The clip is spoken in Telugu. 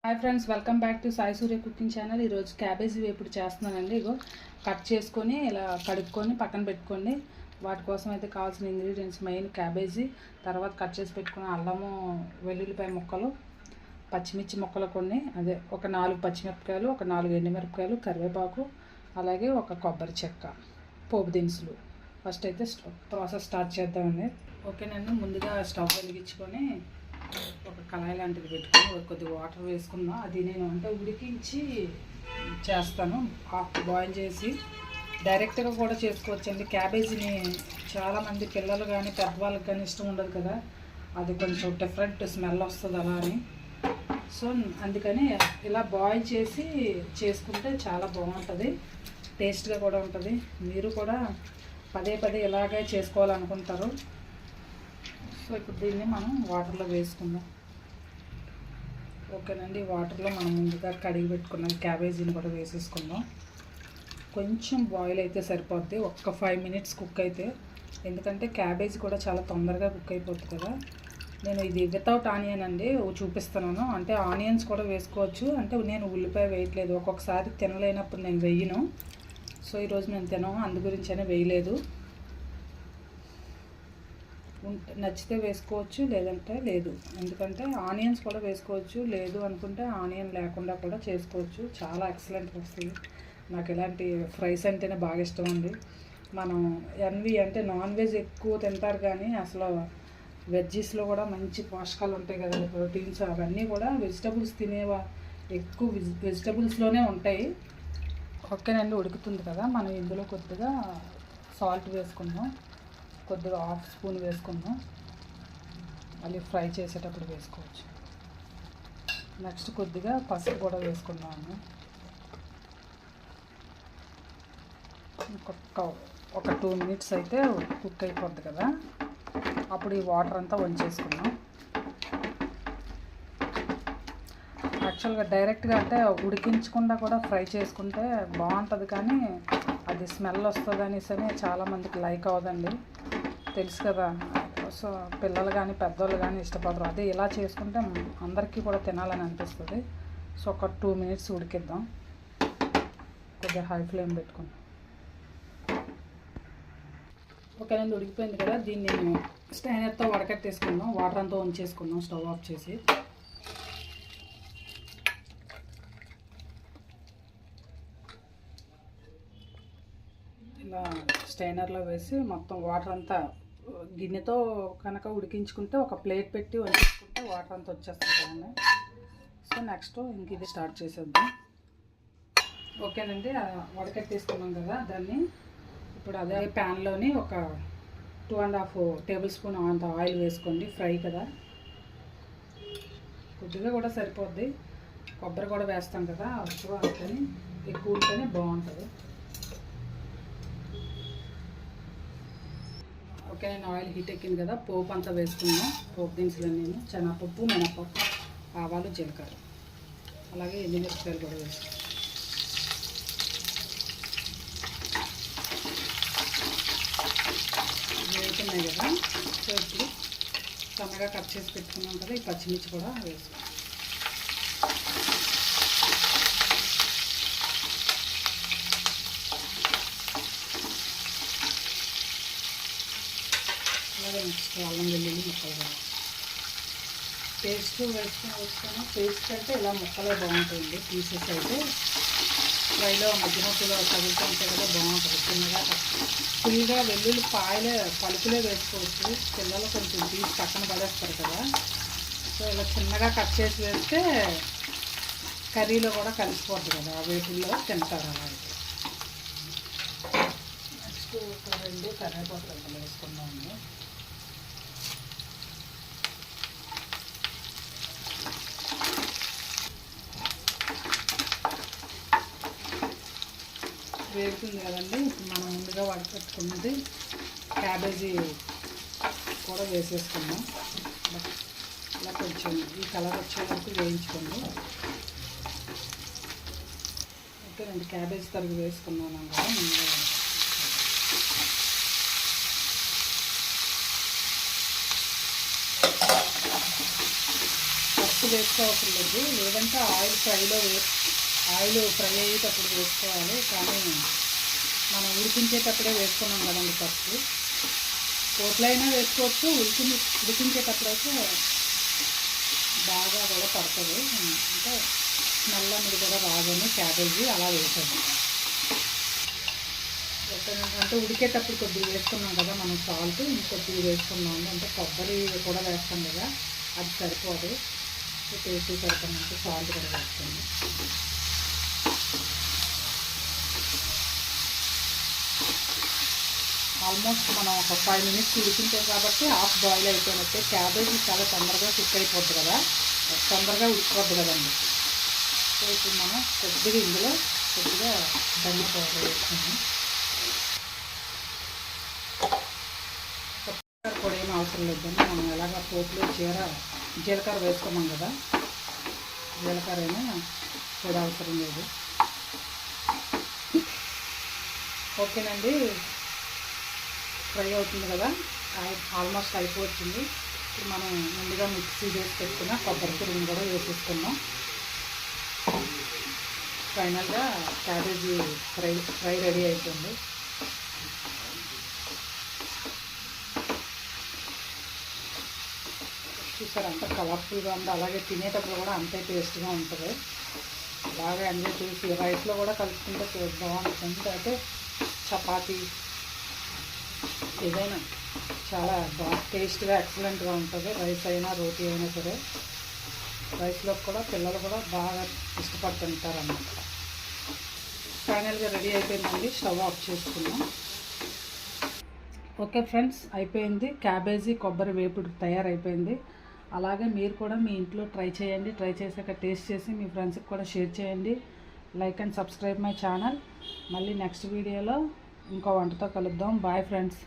Hi friends, welcome back to Sai Surya cooking channel. ఈరోజు క్యాబేజీ వేపుడు చేస్తున్నానండి. ఇగో కట్ చేసుకొని ఇలా కడుక్కొని పక్కన పెట్టుకోండి. వాటి కోసం అయితే కావాల్సిన ఇంగ్రీడియంట్స్ మెయిన్ క్యాబేజీ, తర్వాత కట్ చేసి పెట్టుకున్న అల్లము, వెల్లుల్లిపాయ ముక్కలు, పచ్చిమిర్చి ముక్కలు కొన్ని, అదే ఒక 4 పచ్చిమిరపకాయలు, ఒక 4 ఎండుమిరపకాయలు, కరివేపాకు, అలాగే ఒక కొబ్బరి చెక్క, పోపు దినుసులు. ఫస్ట్ అయితే ప్రాసెస్ స్టార్ట్ చేద్దామండి. ఓకేనండి, ముందుగా స్టవ్ వెలిగించుకొని ఒక కళాయి లాంటిది పెట్టుకొని కొద్దిగా వాటర్ వేసుకుందాం. అది నేను అంటే ఉడికించి చేస్తాను, హాఫ్ బాయిల్ చేసి. డైరెక్ట్గా కూడా చేసుకోవచ్చండి. క్యాబేజీని చాలామంది పిల్లలు కానీ పెద్దవాళ్ళకి కానీ ఇష్టం ఉండదు కదా, అది కొంచెం డిఫరెంట్ స్మెల్ వస్తుంది అలా అని. సో అందుకని ఇలా బాయిల్ చేసి చేసుకుంటే చాలా బాగుంటుంది, టేస్ట్గా కూడా ఉంటుంది. మీరు కూడా పదే పదే ఇలాగే చేసుకోవాలనుకుంటారు. సో ఇప్పుడు దీన్ని మనం వాటర్లో వేసుకుందాం. ఓకేనండి, వాటర్లో మనం ముందుగా కడిగి పెట్టుకున్నాం క్యాబేజీని కూడా వేసేసుకుందాం. కొంచెం బాయిల్ అయితే సరిపోద్ది, ఒక్క 5 మినిట్స్ కుక్ అయితే, ఎందుకంటే క్యాబేజీ కూడా చాలా తొందరగా కుక్ అయిపోతుంది కదా. నేను ఇది వితౌట్ ఆనియన్ అండి చూపిస్తున్నాను, అంటే ఆనియన్స్ కూడా వేసుకోవచ్చు. అంటే నేను ఉల్లిపాయ వేయట్లేదు, ఒక్కొక్కసారి తినలేనప్పుడు నేను వేయను. సో ఈరోజు నేను తినను, అందు గురించనే వేయలేదు. నచ్చితే వేసుకోవచ్చు, లేదంటే లేదు. ఎందుకంటే ఆనియన్స్ కూడా వేసుకోవచ్చు, లేదు అనుకుంటే ఆనియన్ లేకుండా కూడా చేసుకోవచ్చు. చాలా ఎక్సలెంట్గా వస్తుంది. నాకు ఇలాంటి ఫ్రైస్ అంటేనే బాగా ఇష్టం అండి. మనం అంటే నాన్ వెజ్ ఎక్కువ తింటారు, కానీ అసలు వెజ్జీస్లో కూడా మంచి పోషకాలు ఉంటాయి కదండి, ప్రోటీన్స్ అవన్నీ కూడా వెజిటబుల్స్ ఎక్కువ వెజిటబుల్స్లోనే ఉంటాయి. ఓకేనండి, ఉడుకుతుంది కదా, మనం ఇందులో కొద్దిగా సాల్ట్ వేసుకుందాం, కొద్దిగా 1/2 స్పూన్ వేసుకుందాం. మళ్ళీ ఫ్రై చేసేటప్పుడు వేసుకోవచ్చు. నెక్స్ట్ కొద్దిగా పసుపు కూడా వేసుకుందాము. ఒక 2 మినిట్స్ అయితే కుక్ అయిపోద్ది కదా, అప్పుడు ఈ వాటర్ అంతా వంచేసుకుందాం. యాక్చువల్గా డైరెక్ట్గా అంటే ఉడికించకుండా కూడా ఫ్రై చేసుకుంటే బాగుంటుంది, కానీ అది స్మెల్ వస్తుంది అనేసి చాలామందికి లైక్ అవ్వదండి, తెలుసు కదా. సో పిల్లలు కానీ పెద్దవాళ్ళు కానీ ఇష్టపడరు. అదే ఇలా చేసుకుంటే అందరికీ కూడా తినాలని అనిపిస్తుంది. సో ఒక 2 మినిట్స్ ఉడికిద్దాం, కొద్దిగా హై ఫ్లేమ్ పెట్టుకుందాం. ఓకేనండి, ఉడికిపోయింది కదా, దీన్ని స్టైనర్తో వడకట్టేసుకుందాం. వాటర్ అంతా ఉంచేసుకుందాం స్టవ్ ఆఫ్ చేసి. ఇలా స్టైనర్లో వేసి మొత్తం వాటర్ అంతా, గిన్నెతో కనుక ఉడికించుకుంటే ఒక ప్లేట్ పెట్టి వంచుకుంటే వాటర్ అంతా వచ్చేస్తుంది కదండి. సో నెక్స్ట్ ఇంక ఇది స్టార్ట్ చేసేద్దాం. ఓకేనండి, వడకట్టేసుకున్నాం కదా, దాన్ని ఇప్పుడు అదే ప్యాన్లోని ఒక 2.5 టేబుల్ స్పూన్ అంత ఆయిల్ వేసుకోండి. ఫ్రై కదా, కొద్దిగా కూడా సరిపోద్ది. కొబ్బరి కూడా వేస్తాం కదా, ఎక్కువ అందుకని ఎక్కువ ఉంటేనే బాగుంటుంది. ఓకే, నేను ఆయిల్ హీట్ ఎక్కింది కదా, పోపు అంతా వేసుకున్నాను. పోపు దినుసులు నేను శనగపప్పు, మినపప్పు, ఆవాలు, జీలకర్ర, అలాగే ఎండుమిరపకాయలు కూడా వేసుకున్నాను. వేసుకున్నాయి కదా, సో ఇప్పుడు సన్నగా కట్ చేసి పెట్టుకున్నాం కదా, ఈ పచ్చిమిర్చి కూడా వేసుకున్నాం. అలాగే నెక్స్ట్ అల్లం వెల్లుల్లి ముక్కలు పేస్ట్ వేసుకొని పేస్ట్ అంటే ఇలా ముక్కలే బాగుంటుంది. పీసెస్ అయితే ఫ్రైలో మధ్య మధ్యలో తగులుతూ ఉంటాయి కదా, బాగుంటుంది. చిన్నగా ఫుల్గా వెల్లుల్లి పలుకులే వేసుకోవచ్చు. పిల్లలు కొంచెం తీసి పక్కన పడేస్తారు కదా, సో ఇలా చిన్నగా కట్ చేసి వేస్తే కర్రీలో కూడా కలిసిపోతుంది కదా, వేపుల్లో తింటారు. అలాగే నెక్స్ట్ 2 కరివేపాకులు వేసుకున్నాము. వేగుతుంది కదండి, మనం ముందుగా వడకట్టుకున్నది క్యాబేజీ కూడా వేసేసుకుందాం. ఇలా కొంచెం ఈ కలర్ వచ్చే వరకు వేయించుకోండి. ఓకేనండి, క్యాబేజీ తరుగు వేసుకున్నాను కదా ముందుగా. ఫస్ట్ వేసుకోవసరం లేదు, లేదంటే ఆయిల్ ఫ్రై అయ్యేటప్పుడు వేసుకోవాలి. కానీ మనం ఉడికించేటప్పుడే వేసుకున్నాం కదండి పసుపు. పోట్లో అయినా వేసుకోవచ్చు, ఉడికించేటప్పుడు అయితే బాగా కూడా పడుతుంది, అంటే స్మెల్ అనేది కూడా రాదని క్యాబేజీ అలా వేసాము. అంటే ఉడికేటప్పుడు కొద్దిగా వేసుకున్నాం కదా మనం సాల్ట్, ఇంకొద్దిగా వేసుకున్నాము. అంటే కొబ్బరి కూడా వేస్తాం కదా, అది సరిపోదు, టేస్ట్ సరిపోయినంత సాల్ట్ కూడా వేస్తుంది. ఆల్మోస్ట్ మనం ఒక 5 minutes ఉడికించాం కాబట్టి హాఫ్ బాయిల్ అయిపోయినట్టే. క్యాబేజీ చాలా తొందరగా కుక్ అయిపోద్ది కదా, తొందరగా ఉడికిపోద్ది కదండి. సో ఇప్పుడు మనం కొద్దిగా ఇందులో ధనియా పౌడర్ వేసుకున్నాం. కూడా ఏం అవసరం లేదండి, మనం ఎలాగ పోపులో జీలకర్ర వేసుకున్నాం కదా, జీలకర్ర అయినా కూడా అవసరం లేదు. ఓకేనండి, ఫ్రై అవుతుంది కదా, ఆల్మోస్ట్ అయిపోతుంది. ఇప్పుడు మనం ముందుగా మిక్సీ చేసి పెట్టుకున్న కొబ్బరి తురుము కూడా వేసేసుకున్నాం. ఫైనల్గా క్యాబేజీ ఫ్రై రెడీ అయిపోయింది. చూసారు అంత కలర్ఫుల్గా ఉంది, అలాగే తినేటప్పుడు కూడా అంతే టేస్ట్గా ఉంటుంది. బాగా ఎంజాయ్ చేసి రైస్లో కూడా కలుపుకుంటే బాగుంటుంది. అయితే చపాతీ ఏదైనా చాలా బాగా టేస్ట్గా ఎక్సలెంట్గా ఉంటుంది. రైస్ అయినా రోటీ అయినా సరే, రైస్లో కూడా పిల్లలు కూడా బాగా ఇష్టపడుతుంటారు అన్నమాట. ఫైనల్గా రెడీ అయిపోయిందండి, స్టవ్ ఆఫ్ చేసుకున్నాం. ఓకే ఫ్రెండ్స్, అయిపోయింది. క్యాబేజీ కొబ్బరి వేపుడు తయారైపోయింది. అలాగే మీరు కూడా మీ ఇంట్లో ట్రై చేయండి. ట్రై చేశాక టేస్ట్ చేసి మీ ఫ్రెండ్స్కి కూడా షేర్ చేయండి. Like and subscribe my channel. మళ్ళీ నెక్స్ట్ వీడియోలో ఇంకో వంటతో కలుద్దాం. Bye friends.